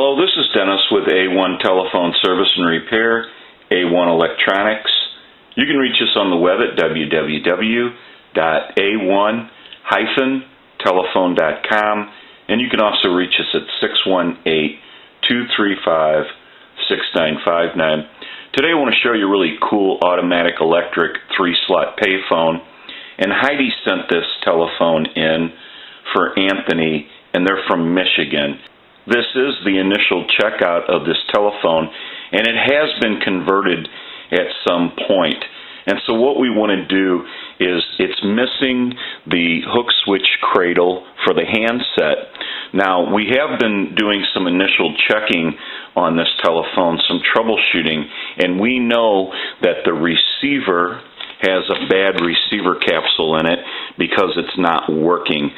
Hello, this is Dennis with A1 Telephone Service and Repair, A1 Electronics. You can reach us on the web at www.a1-telephone.com, and you can also reach us at 618-235-6959. Today I want to show you a really cool automatic electric 3-slot payphone, and Heidi sent this telephone in for Anthony, and they're from Michigan. This is the initial checkout of this telephone, and it has been converted at some point. And so what we want to do is, it's missing the hook switch cradle for the handset. Now, we have been doing some initial checking on this telephone, some troubleshooting, and we know that the receiver has a bad receiver capsule in it because it's not working.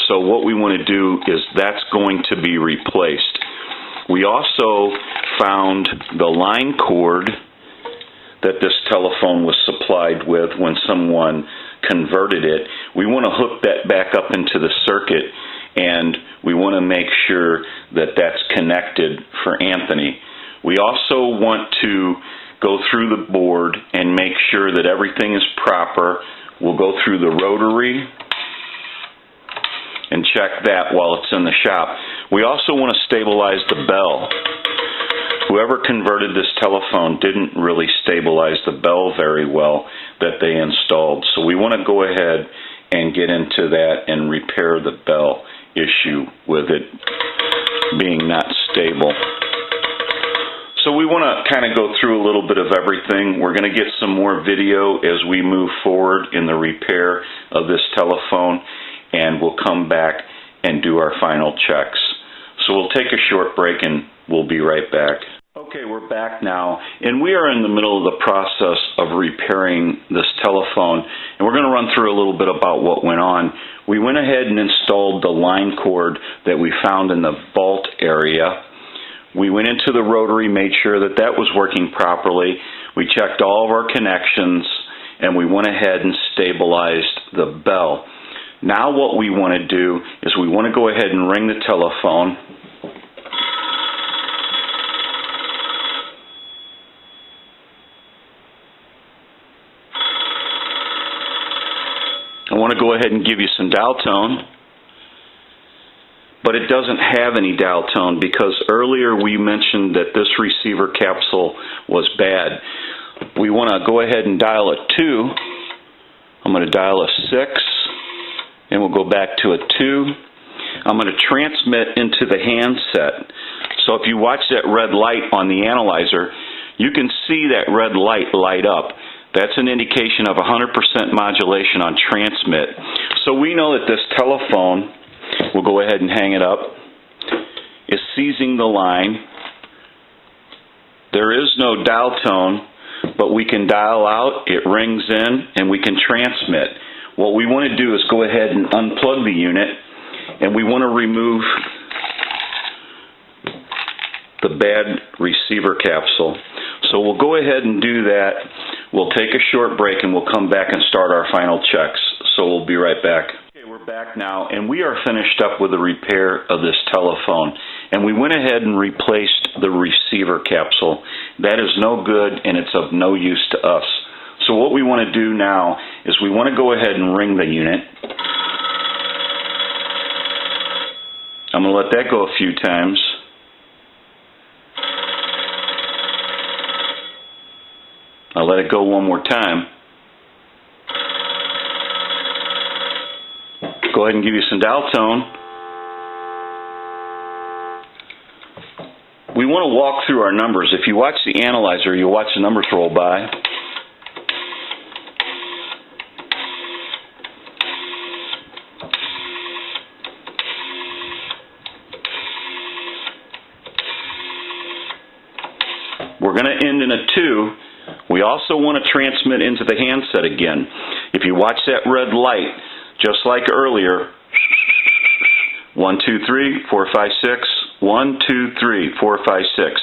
So what we want to do is, that's going to be replaced. We also found the line cord that this telephone was supplied with when someone converted it. We want to hook that back up into the circuit, and we want to make sure that that's connected for Anthony. We also want to go through the board and make sure that everything is proper. We'll go through the rotary and check that while it's in the shop. We also want to stabilize the bell. Whoever converted this telephone didn't really stabilize the bell very well that they installed. So we want to go ahead and get into that and repair the bell issue with it being not stable. So we want to kind of go through a little bit of everything. We're going to get some more video as we move forward in the repair of this telephone, and we'll come back and do our final checks. So we'll take a short break and we'll be right back. Okay, we're back now, and we are in the middle of the process of repairing this telephone, and we're going to run through a little bit about what went on. We went ahead and installed the line cord that we found in the vault area. We went into the rotary, made sure that that was working properly. We checked all of our connections, and we went ahead and stabilized the bell. Now what we want to do is, we want to go ahead and ring the telephone. I want to go ahead and give you some dial tone, but it doesn't have any dial tone because earlier we mentioned that this receiver capsule was bad. We want to go ahead and dial a 2. I'm going to dial a 6, and we'll go back to a 2. I'm going to transmit into the handset. So if you watch that red light on the analyzer, you can see that red light light up. That's an indication of 100% modulation on transmit. So we know that this telephone, we'll go ahead and hang it up, is seizing the line. There is no dial tone, but we can dial out, it rings in, and we can transmit. What we want to do is go ahead and unplug the unit, and we want to remove the bad receiver capsule. So we'll go ahead and do that. We'll take a short break, and we'll come back and start our final checks. So we'll be right back. Okay, we're back now, and we are finished up with the repair of this telephone. And we went ahead and replaced the receiver capsule. That is no good, and it's of no use to us. So what we want to do now is, we want to go ahead and ring the unit. I'm going to let that go a few times. I'll let it go one more time. Go ahead and give you some dial tone. We want to walk through our numbers. If you watch the analyzer, you'll watch the numbers roll by. We're going to end in a 2. We also want to transmit into the handset again. If you watch that red light, just like earlier, 1, 2, 3, 4, 5, 6, 1, 2, 3, 4, 5, 6.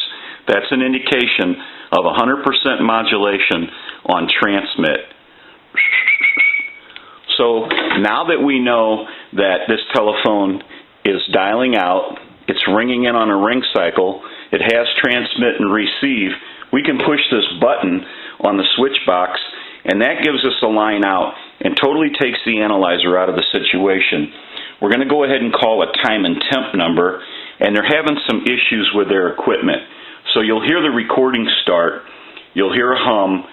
That's an indication of 100% modulation on transmit. So now that we know that this telephone is dialing out, it's it's ringing in on a ring cycle, it has transmit and receive, we can push this button on the switch box, and that gives us a line out and totally takes the analyzer out of the situation. We're going to go ahead and call a time and temp number, and they're having some issues with their equipment. So you'll hear the recording start, you'll hear a hum,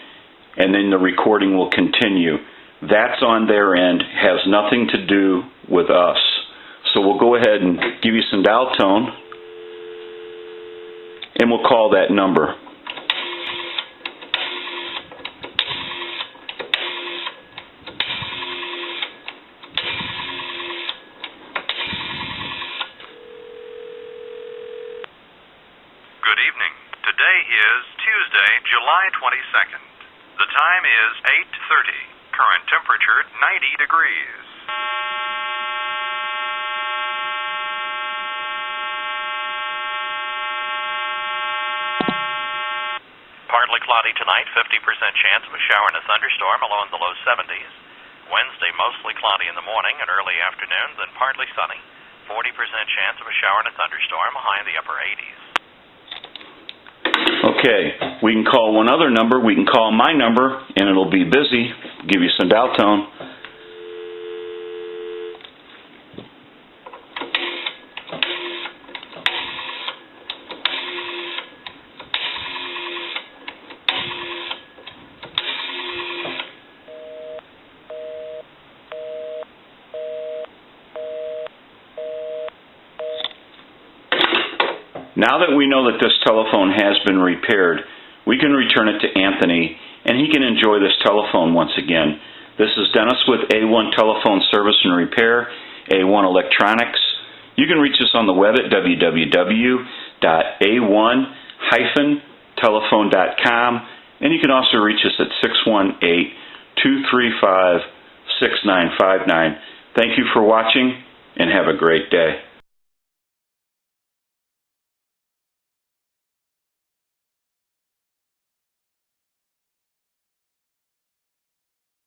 and then the recording will continue. That's on their end, has nothing to do with us. So we'll go ahead and give you some dial tone, and we'll call that number. Good evening. Today is Tuesday, July 22nd. The time is 8:30. Current temperature 90 degrees. Partly cloudy tonight, 50% chance of a shower and a thunderstorm, a low in the low 70s. Wednesday, mostly cloudy in the morning and early afternoon, then partly sunny. 40% chance of a shower and a thunderstorm, a high in the upper 80s. Okay, we can call one other number. We can call my number, and it'll be busy. Give you some dial tone. Now that we know that this telephone has been repaired, we can return it to Anthony, and he can enjoy this telephone once again. This is Dennis with A1 Telephone Service and Repair, A1 Electronics. You can reach us on the web at www.a1-telephone.com, and you can also reach us at 618-235-6959. Thank you for watching, and have a great day.